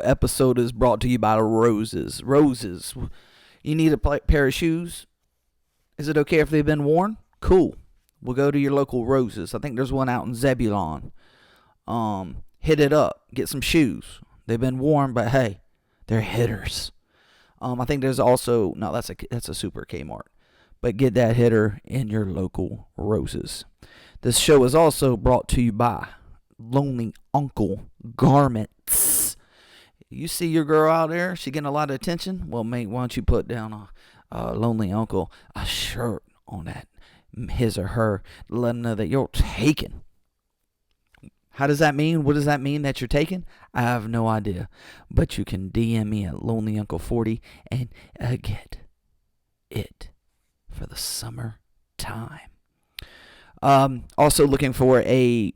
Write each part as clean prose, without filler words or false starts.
episode is brought to you by Roses. Roses. You need a pair of shoes? Is it okay if they've been worn? Cool. We'll go to your local Roses. I think there's one out in Zebulon. Hit it up. Get some shoes. They've been worn, but hey, they're hitters. I think there's also, no, that's a Super Kmart. But get that hitter in your local Roses. This show is also brought to you by Lonely Uncle Garments. You see your girl out there, she getting a lot of attention? Well, mate, why don't you put down a Lonely Uncle, a shirt on that, his or her, let them know that you're taken. How does that mean? What does that mean that you're taken? I have no idea. But you can DM me at LonelyUncle40 and get it for the summer time. Also looking for a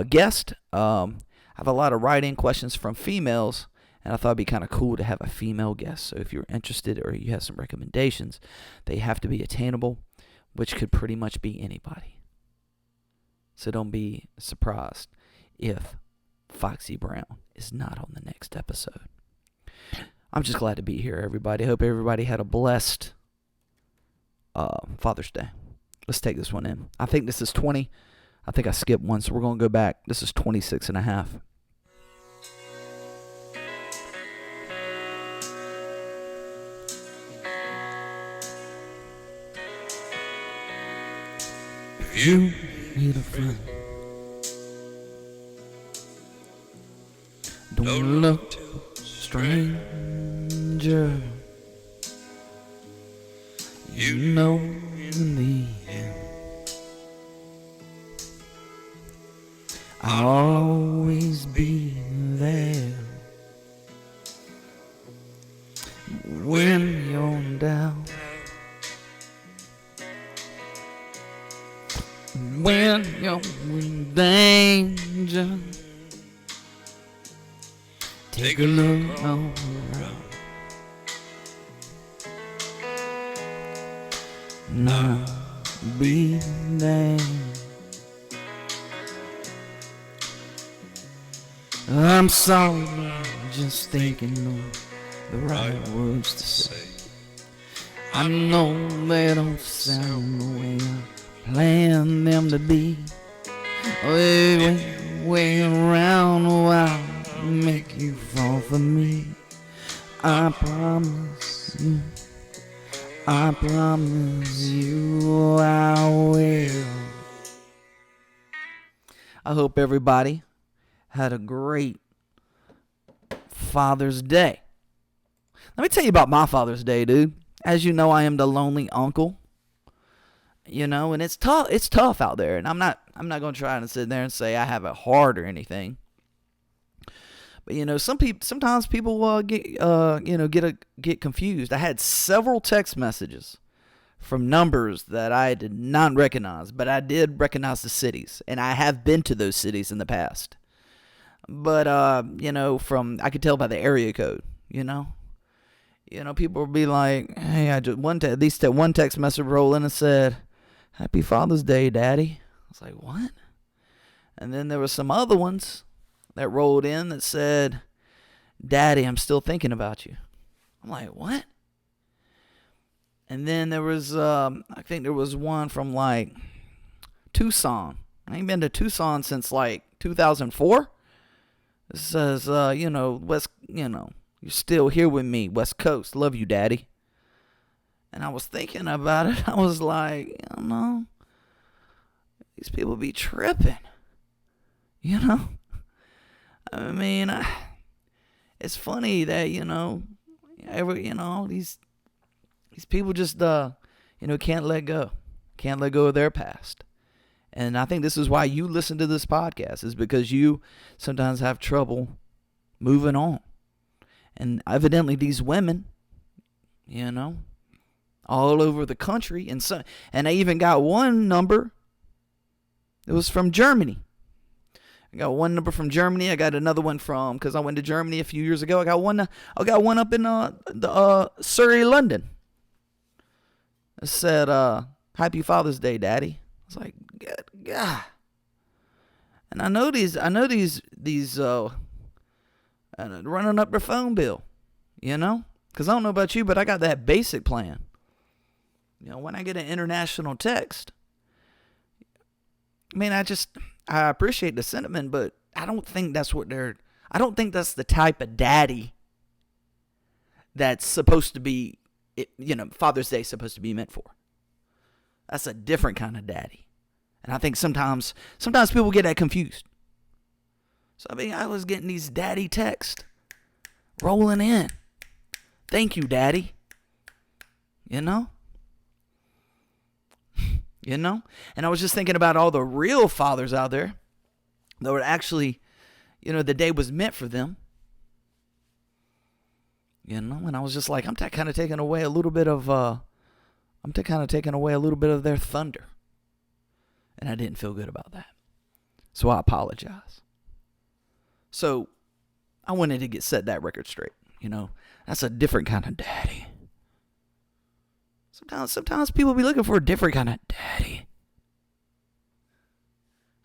guest. I have a lot of write-in questions from females, and I thought it'd be kind of cool to have a female guest. So if you're interested or you have some recommendations, they have to be attainable, which could pretty much be anybody. So don't be surprised if Foxy Brown is not on the next episode. I'm just glad to be here, everybody. Hope everybody had a blessed Father's Day. Let's take this one in. I think this is 20. I think I skipped one, so we're going to go back. This is 26 and a half. If you need a friend, don't look stranger. You know in the end, I'll always be there when you're down, when you're in danger. Take a look around. Not be there. I'm sorry, just thinking of the right words to say. I know they don't sound the way I planned them to be. Way around a while, make you fall for me. I promise you I will. I hope everybody had a great Father's Day. Let me tell you about my Father's Day, dude. As you know, I am the lonely uncle. You know, and it's tough. It's tough out there, and I'm not going to try to sit there and say I have it hard or anything. But you know, sometimes people get confused. I had several text messages from numbers that I did not recognize, but I did recognize the cities, and I have been to those cities in the past. But you know, I could tell by the area code. You know, people would be like, "Hey, at least that one text message rolled in and said, 'Happy Father's Day, Daddy.'" I was like, "What?" And then there were some other ones that rolled in that said, "Daddy, I'm still thinking about you." I'm like, "What?" And then there was, I think there was one from like Tucson. I ain't been to Tucson since like 2004. It says, you're still here with me, West Coast. Love you, Daddy. And I was thinking about it. I was like, these people be tripping. I mean, it's funny that, these people just, can't let go of their past. And I think this is why you listen to this podcast, is because you sometimes have trouble moving on. And evidently these women, all over the country, and I even got one number. It was from Germany. I got one number from Germany. I got another one because I went to Germany a few years ago. I got one up in Surrey, London. It said, "Happy Father's Day, Daddy." I was like, God. And I know these and running up their phone bill, you know? Because I don't know about you, but I got that basic plan. You know, when I get an international text, I mean, I appreciate the sentiment, but I don't think that's I don't think that's the type of daddy that's supposed to be, Father's Day is supposed to be meant for. That's a different kind of daddy. And I think sometimes people get that confused. So, I mean, I was getting these daddy texts rolling in. Thank you, daddy. You know? And I was just thinking about all the real fathers out there that were actually, the day was meant for them. And I was just like, I'm kind of taking away a little bit of, their thunder. And I didn't feel good about that. So I apologize. So I wanted to set that record straight. That's a different kind of daddy. Sometimes people be looking for a different kind of daddy.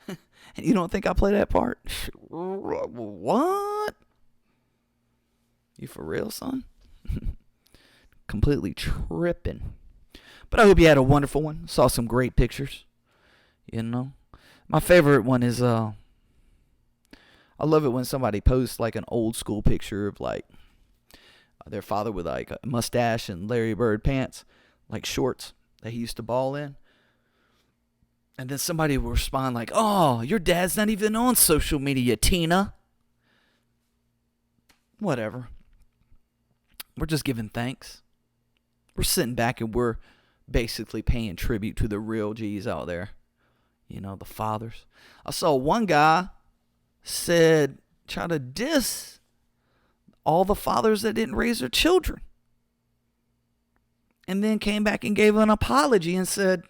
And you don't think I play that part? What? You for real, son? Completely tripping. But I hope you had a wonderful one. Saw some great pictures. My favorite one is I love it when somebody posts like an old school picture of like their father with like a mustache and Larry Bird pants, like shorts that he used to ball in. And then somebody will respond like, "Oh, your dad's not even on social media, Tina." Whatever. We're just giving thanks. We're sitting back and we're basically paying tribute to the real G's out there. The fathers. I saw one guy try to diss all the fathers that didn't raise their children. And then came back and gave an apology and said,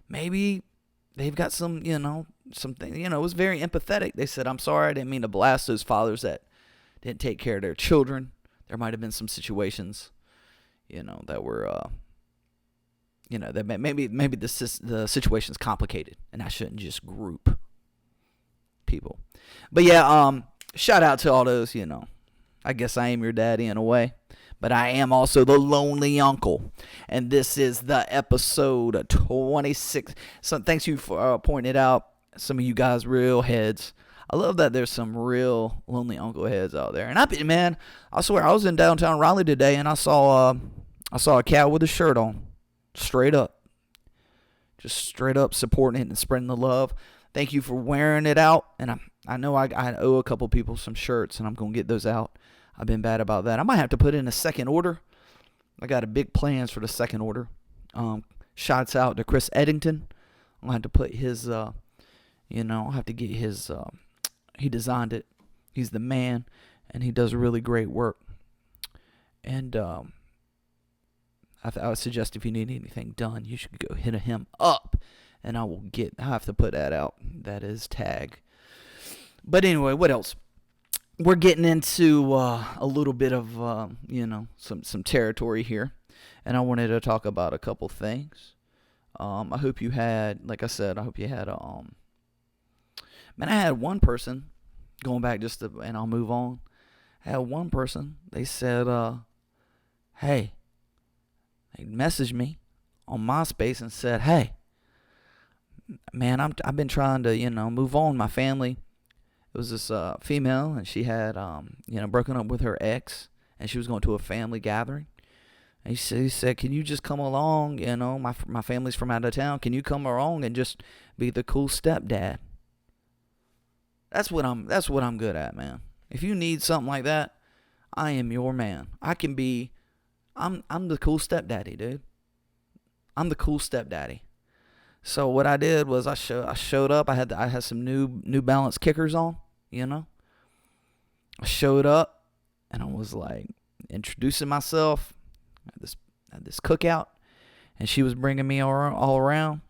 maybe they've got something, it was very empathetic. They said, "I'm sorry, I didn't mean to blast those fathers that didn't take care of their children. There might have been some situations, that were, that maybe the situation's complicated and I shouldn't just group people." But yeah, shout out to all those, I guess I am your daddy in a way. But I am also the lonely uncle. And this is the episode 26. So thanks you for pointing it out. Some of you guys real heads. I love that there's some real lonely uncle heads out there. And I swear I was in downtown Raleigh today and I saw a cat with a shirt on. Straight up. Just straight up supporting it and spreading the love. Thank you for wearing it out. And I know I owe a couple people some shirts and I'm going to get those out. I've been bad about that. I might have to put in a second order. I got a big plans for the second order. Shouts out to Chris Eddington. I'll have to put his, I'll have to get his, he designed it. He's the man, and he does really great work. And I would suggest if you need anything done, you should go hit him up, and I have to put that out. That is tag. But anyway, what else? We're getting into a little bit of, some territory here. And I wanted to talk about a couple things. I hope you had, like I said, I had one person, going back and I'll move on. I had one person, they said, they messaged me on MySpace and said, "Hey, man, I've been trying to, move on my family." It was this female, and she had, broken up with her ex, and she was going to a family gathering. And he said, "Can you just come along? My family's from out of town. Can you come along and just be the cool stepdad?" That's what I'm good at, man. If you need something like that, I am your man. I'm the cool stepdaddy, dude. I'm the cool stepdaddy. So what I did was I showed up. I had some New Balance kickers on, I showed up and I was like introducing myself at this cookout, and she was bringing me all around,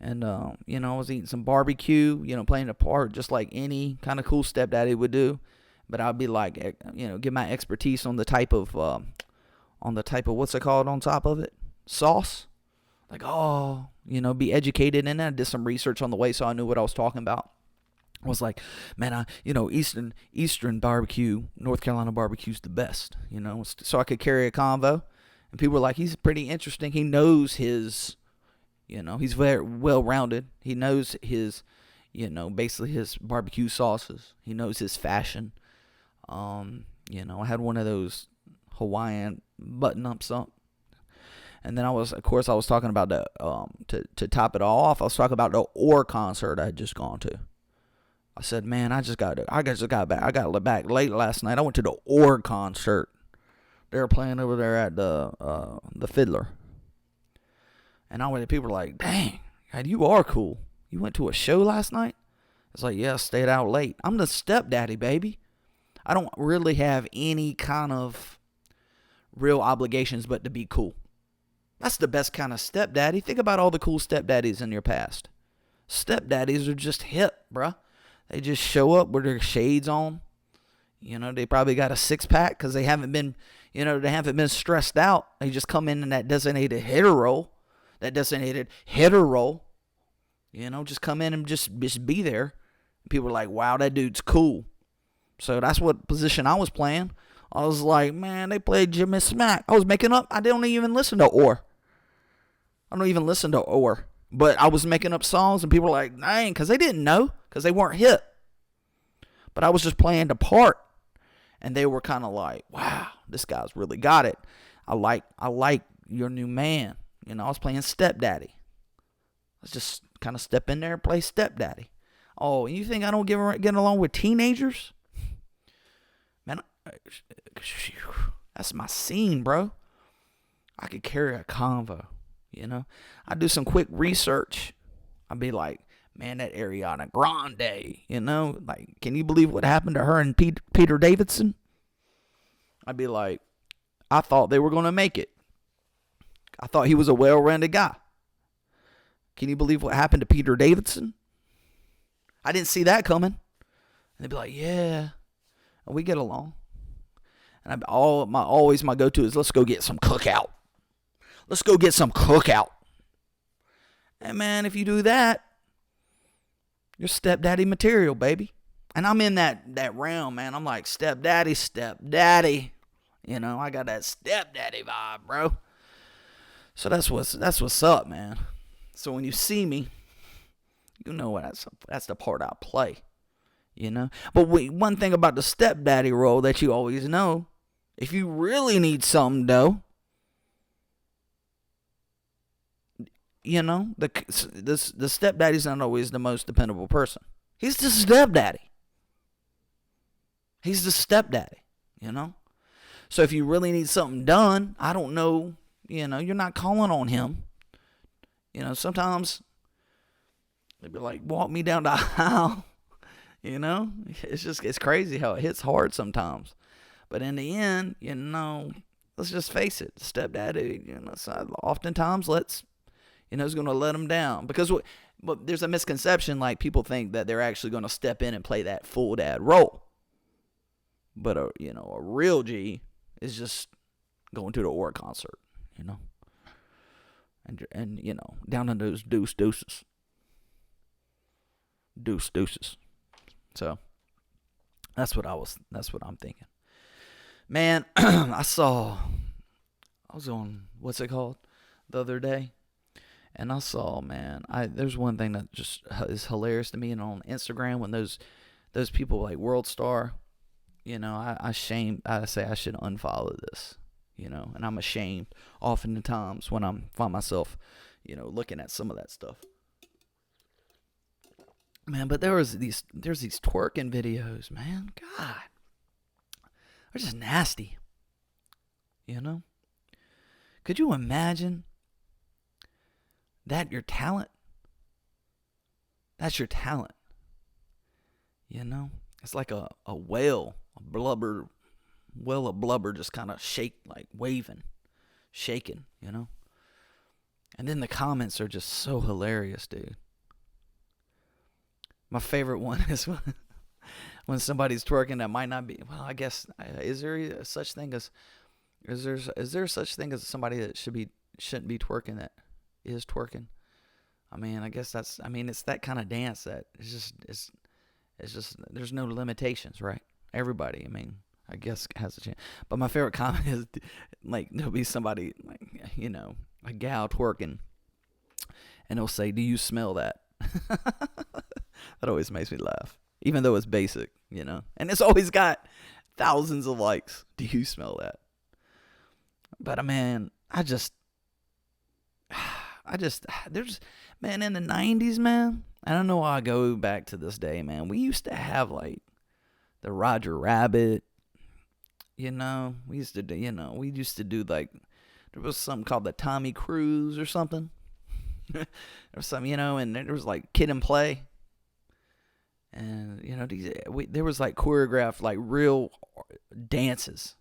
and I was eating some barbecue, playing a part just like any kind of cool stepdaddy would do, but I'd be like, give my expertise on the type of what's it called on top of it, sauce. Like, be educated in that. I did some research on the way, so I knew what I was talking about. I was like, man, Eastern barbecue, North Carolina barbecue's the best, so I could carry a convo. And people were like, he's pretty interesting. He knows his, he's very well rounded. He knows his, basically his barbecue sauces. He knows his fashion. I had one of those Hawaiian button ups up. And then I was talking about the, to top it all off, I was talking about the OR concert I had just gone to. I said, man, I got back late last night. I went to the OR concert. They were playing over there at the Fiddler. And people were like, dang, God, you are cool. You went to a show last night? It's like, yeah, I stayed out late. I'm the stepdaddy, baby. I don't really have any kind of real obligations but to be cool. That's the best kind of stepdaddy. Think about all the cool stepdaddies in your past. Stepdaddies are just hip, bruh. They just show up with their shades on. They probably got a six-pack because they haven't been stressed out. They just come in that designated hitter role. Just come in and just be there. People are like, wow, that dude's cool. So that's what position I was playing. I was like, man, they played Jimmy Smack. I was making up. I don't even listen to OR. But I was making up songs, and people were like, dang, because they didn't know, because they weren't hip. But I was just playing the part, and they were kind of like, wow, this guy's really got it. I like your new man. I was playing stepdaddy. Let's just kind of step in there and play stepdaddy. Oh, you think I don't get along with teenagers? Man, that's my scene, bro. I could carry a convo, I do some quick research. I'd be like, man, that Ariana Grande, like, can you believe what happened to her and Peter Davidson? I'd be like, I thought they were going to make it. I thought he was a well-rounded guy. Can you believe what happened to Peter Davidson? I didn't see that coming. And they'd be like, yeah, we get along. And always my go-to is, let's go get some cookout. And man, if you do that, you're stepdaddy material, baby. And I'm in that realm, man. I'm like, stepdaddy. I got that stepdaddy vibe, bro. So that's what's up, man. So when you see me, that's the part I play, But one thing about the stepdaddy role that you always know, if you really need something, though, the stepdaddy's not always the most dependable person. He's the stepdaddy. So if you really need something done, I don't know, you're not calling on him. Sometimes they'd be like, walk me down the aisle. It's crazy how it hits hard sometimes. But in the end, let's just face it, the stepdaddy, oftentimes is going to let them down. But there's a misconception, like people think that they're actually going to step in and play that full dad role. But a real G is just going to the OR concert, and down in those deuces. So that's what I'm thinking. Man, I was on, what's it called, the other day, and I saw, man, there's one thing that just is hilarious to me, and on Instagram when those people like World Star, I say I should unfollow this, and I'm ashamed oftentimes when I find myself, looking at some of that stuff. Man, but there's these twerking videos, man. God, they're just nasty. Could you imagine that your talent? That's your talent. It's like a whale, a well of blubber just kind of waving, shaking, And then the comments are just so hilarious, dude. My favorite one is when somebody's twerking that might not be. Well, I guess is there such thing as somebody that shouldn't be twerking that is twerking? I mean, I guess it's that kind of dance that it's It's just, there's no limitations, right? Everybody, I mean, I guess has a chance. But my favorite comment is, like, there'll be somebody, like, a gal twerking, and they'll say, "Do you smell that?" That always makes me laugh, even though it's basic, And it's always got thousands of likes. Do you smell that? But man, there's, man, in the 90s, man, I don't know why I go back to this day, man. We used to have, like, the Roger Rabbit, we used to do, like, there was something called the Tommy Cruise or something. There was some, and there was, like, Kid and Play. And, there was, like, choreographed, like, real dances.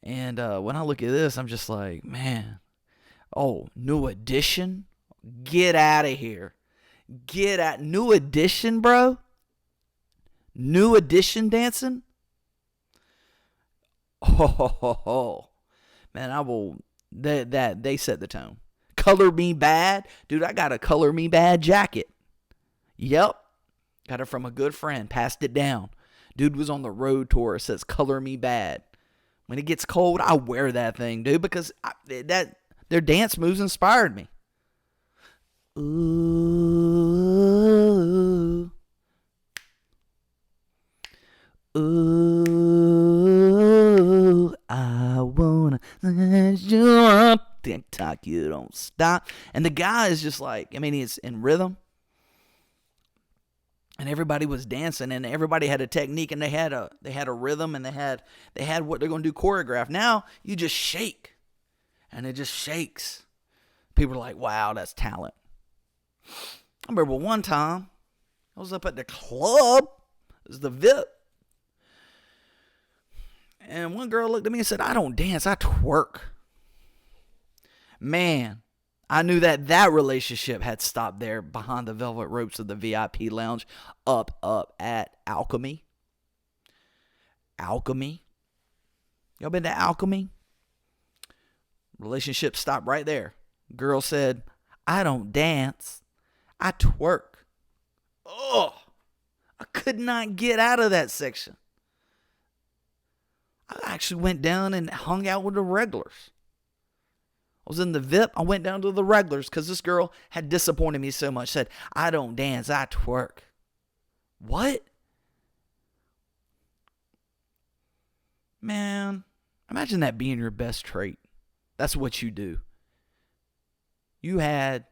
And when I look at this, I'm just like, man, New Edition? Get out of here. New Edition, bro? New Edition dancing? Oh, man, they set the tone. Color Me Bad? Dude, I got a Color Me Bad jacket. Yep. Got it from a good friend. Passed it down. Dude was on the road tour. It says Color Me Bad. When it gets cold, I wear that thing, dude, because their dance moves inspired me. Ooh. Ooh, I wanna let you up. TikTok, you don't stop. And the guy is just like, he's in rhythm. And everybody was dancing, and everybody had a technique, and they had a rhythm, and they had what they're going to do choreographed. Now you just shake, and it just shakes. People are like, wow, that's talent. I remember one time I was up at the club. It was the VIP. And one girl looked at me and said, "I don't dance, I twerk." Man, I knew that relationship had stopped there behind the velvet ropes of the VIP lounge up at Alchemy. Alchemy. Y'all been to Alchemy? Relationship stopped right there. Girl said, "I don't dance, I twerk." Oh, I could not get out of that section. I actually went down and hung out with the regulars. I was in the VIP. I went down to the regulars because this girl had disappointed me so much. Said, "I don't dance, I twerk." What? Man, imagine that being your best trait. That's what you do. You had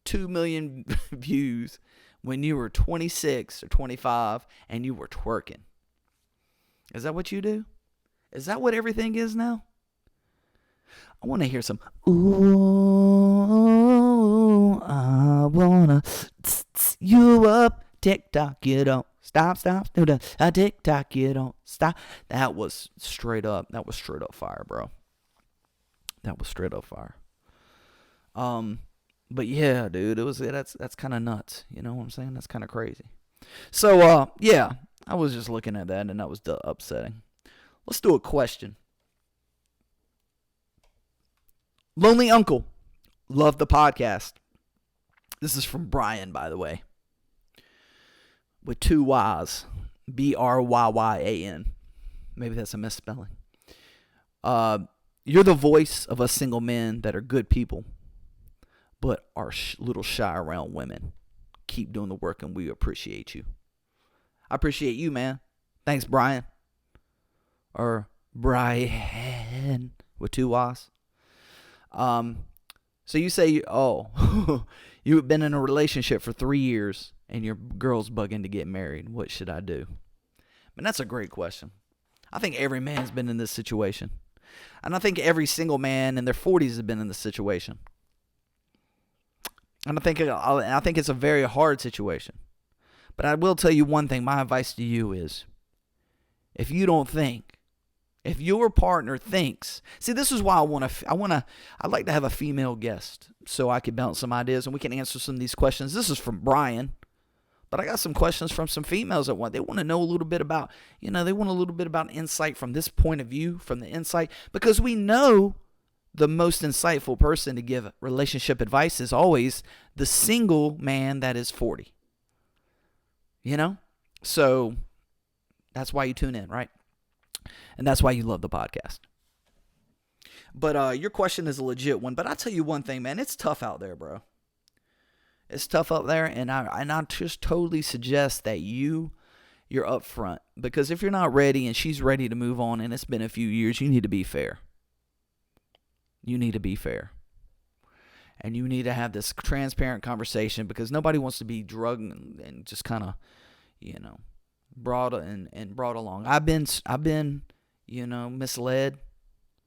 2 million views when you were 26 or 25 and you were twerking. Is that what you do? Is that what everything is now? I want to hear some, ooh, I want to you up. TikTok, you don't stop. Do the TikTok, you don't stop. That was straight up fire, bro. That was straight up fire. But yeah, dude, that's kind of nuts. You know what I'm saying? That's kind of crazy. So, yeah, I was just looking at that, and that was upsetting. Let's do a question. Lonely Uncle, love the podcast. This is from Brian, by the way, with 2 Y's, Bryan. Maybe that's a misspelling. You're the voice of us single men that are good people, but are little shy around women. Keep doing the work, and we appreciate you. I appreciate you, man. Thanks, Brian. Or Brian with 2 Y's. So you say, you've been in a relationship for 3 years and your girl's bugging to get married. What should I do? Man, that's a great question. I think every man's been in this situation. And I think every single man in their 40s has been in this situation. And I think it's a very hard situation. But I will tell you one thing. My advice to you is, if your partner thinks, see, this is why I'd like to have a female guest so I could bounce some ideas and we can answer some of these questions. This is from Brian, but I got some questions from some females that they want to know a little bit about, they want a little bit about insight from this point of view, from the insight, because we know the most insightful person to give relationship advice is always the single man that is 40. So that's why you tune in, right? And that's why you love the podcast. But your question is a legit one. But I'll tell you one thing, man. It's tough out there, bro. It's tough up there. And I just totally suggest that you're up front. Because if you're not ready and she's ready to move on and it's been a few years, you need to be fair. You need to be fair. And you need to have this transparent conversation because nobody wants to be drugged and just kind of, brought along. I've been, misled,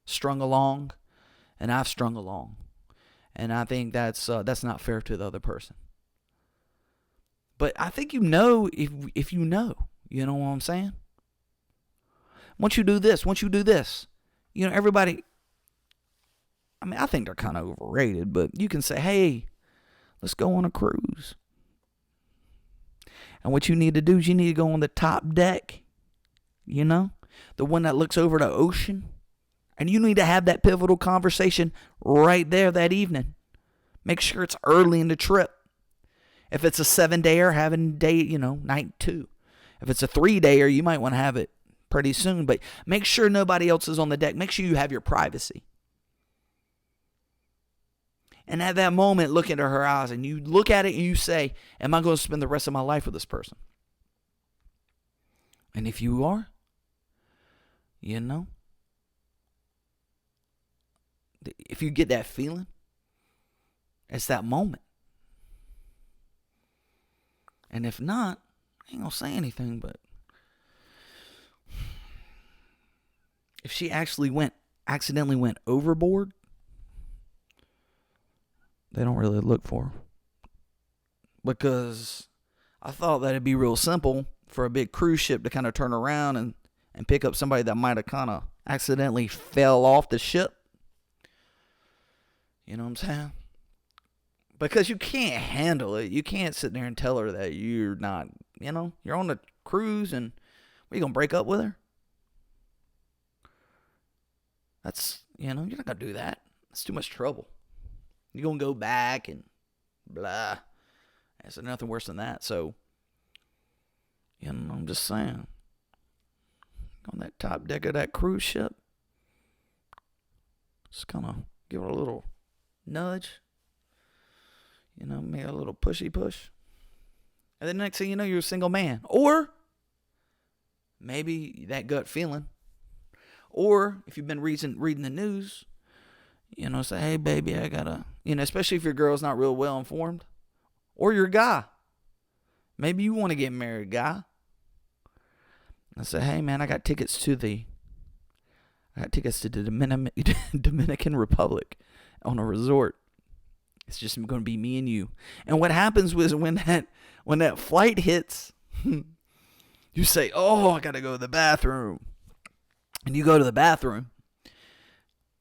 strung along, and I've strung along. And I think that's not fair to the other person. But I think if you know what I'm saying? Once you do this, everybody, I think they're kind of overrated, but you can say, hey, let's go on a cruise. And what you need to do is you need to go on the top deck, the one that looks over the ocean. And you need to have that pivotal conversation right there that evening. Make sure it's early in the trip. If it's a 7-dayer, have it day, night 2. If it's a 3-dayer, you might want to have it pretty soon. But make sure nobody else is on the deck. Make sure you have your privacy. And at that moment, look into her eyes and you look at it and you say, am I going to spend the rest of my life with this person? And if you are, if you get that feeling, it's that moment. And if not, I ain't going to say anything, but if she accidentally went overboard, they don't really look for her. Because I thought that it'd be real simple for a big cruise ship to kind of turn around and pick up somebody that might have kind of accidentally fell off the ship. You know what I'm saying? Because you can't handle it. You can't sit there and tell her that you're not, you're on a cruise and what, you going to break up with her? That's, you're not going to do that. It's too much trouble. You're going to go back and blah. There's nothing worse than that. So, I'm just saying. On that top deck of that cruise ship, just kind of give her a little nudge. Maybe a little pushy push. And then next thing you know, you're a single man. Or maybe that gut feeling. Or if you've been reading the news, say, hey, baby, I gotta, especially if your girl's not real well informed. Or your guy. Maybe you want to get married, guy. I say, hey, man, I got tickets to the Dominican Republic on a resort. It's just going to be me and you. And what happens was when that flight hits, you say, oh, I got to go to the bathroom. And you go to the bathroom.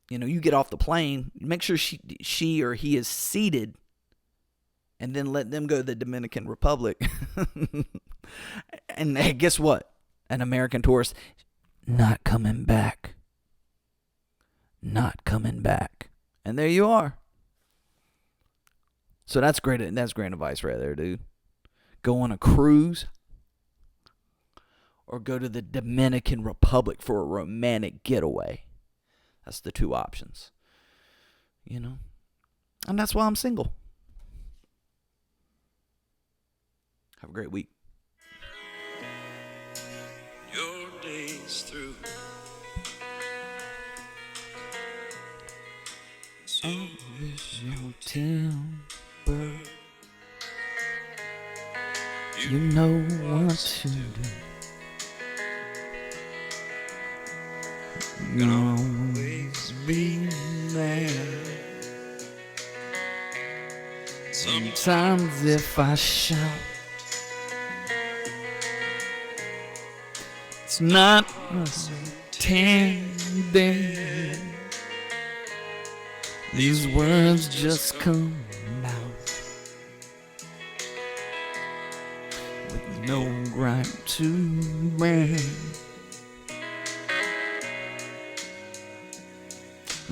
You get off the plane. Make sure she or he is seated. And then let them go to the Dominican Republic. And hey, guess what? An American tourist, not coming back. Not coming back. And there you are. So that's great advice right there, dude. Go on a cruise or go to the Dominican Republic for a romantic getaway. That's the two options. And that's why I'm single. Have a great week. Your day's through. So is your temper. You know what to do. Gonna always be there. Sometimes if I shout, it's not intended. These words just come out with no gripe to bear.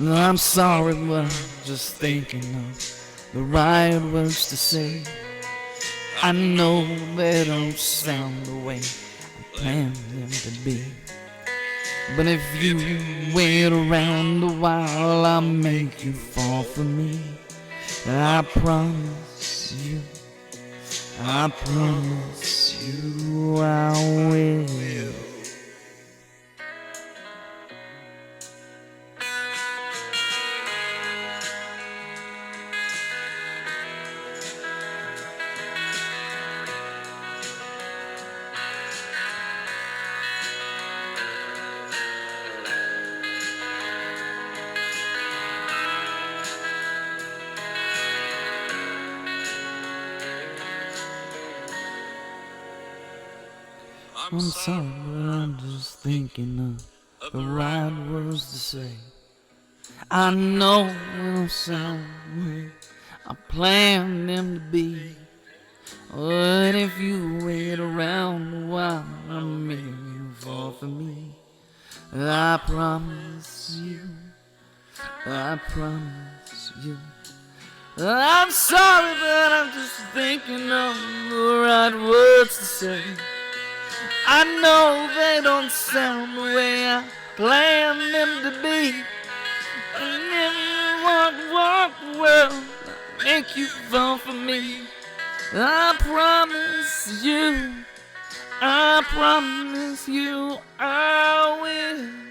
I'm sorry, but I'm just thinking of the right words to say. I know they don't sound the way I planned them to be. But if you wait around a while, I'll make you fall for me. I promise you, I promise you I will. I'm sorry, but I'm just thinking of the right words to say. I know they don't sound the way I planned them to be. But if you wait around a while, I'll make you fall for me. I promise you, I promise you. I'm sorry, but I'm just thinking of the right words to say. I know they don't sound the way I planned them to be. And if you walk the world, I'll make you fall for me. I promise you, I promise you I will.